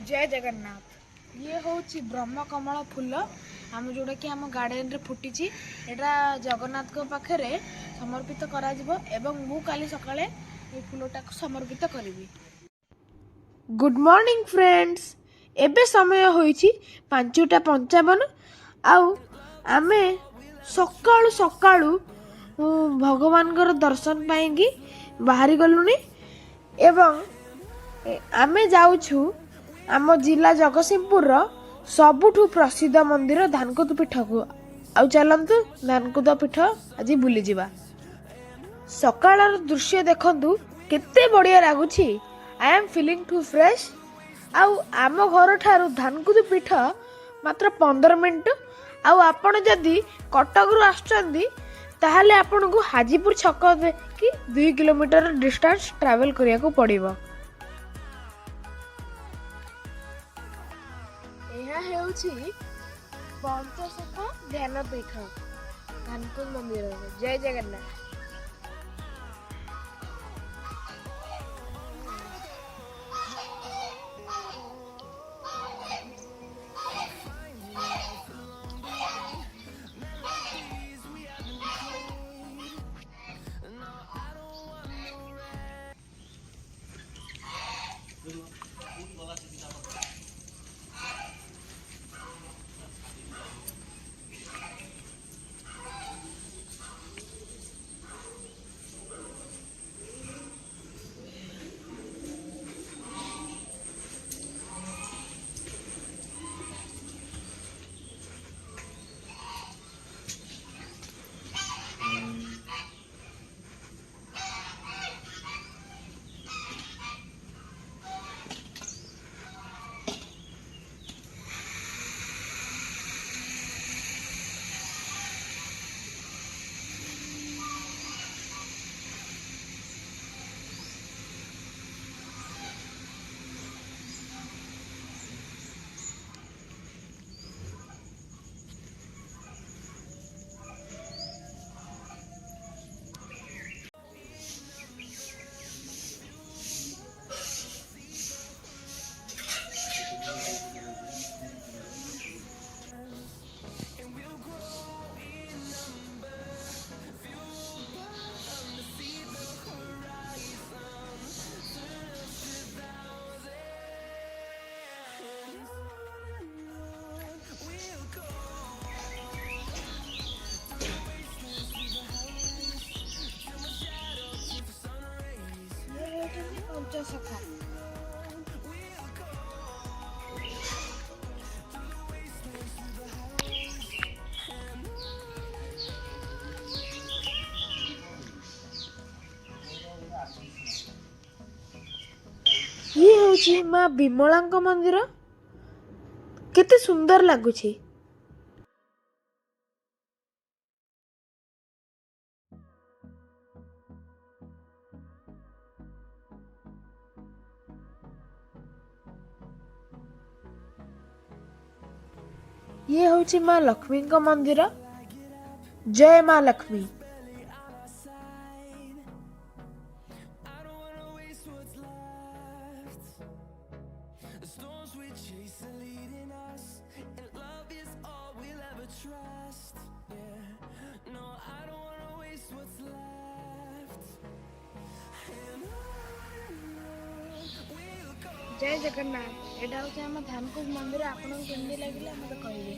जय जगन्नाथ। ये हूँ ब्रह्मकमल फूल आम जोड़ा कि आम गार्डन रे फुटी एटा जगन्नाथ को पाखे समर्पित करा जिवो एवं मु काली सकाळे ये फूलटा समर्पित करी। Good morning friends. एबे समय होईची 5:55 आउ आमे सकाळु सकाळु भगवान दर्शन पाएंगी बाहरी गलुनी एवं आमे जाउछु आम जिला जगतसिंहपुर सबुठु प्रसिद्ध मंदिर धानकुद पीठ को। आउ चलंतु धानकुद पीठ आज बुली जिबा। सकाळर दृश्य देखंतु केते बढ़िया लागुछि। I am feeling too fresh. आउ आम घर ठारू धानकुद पीठ मात्र 15 मिनिट। आउ आपण जदि कटक रु आछंदी ताहले आपन को हाजीपुर छक कि 2 किलोमीटर डिस्टेंस ट्रैवल करिया को पड़िबो। पंचसख ध्यान पीठ धानकुद मंदिर। जय जगन्नाथ। पंचसख ये हूँ माँ विमला मंदिर। केते सुंदर लगुछि। ये हूँ माँ लक्ष्मी मंदिर। जय माँ लक्ष्मी। जय जगन्नाथ। एटा हूँ आम धानकुद मंदिर। आपन केमती लगे मत कहे।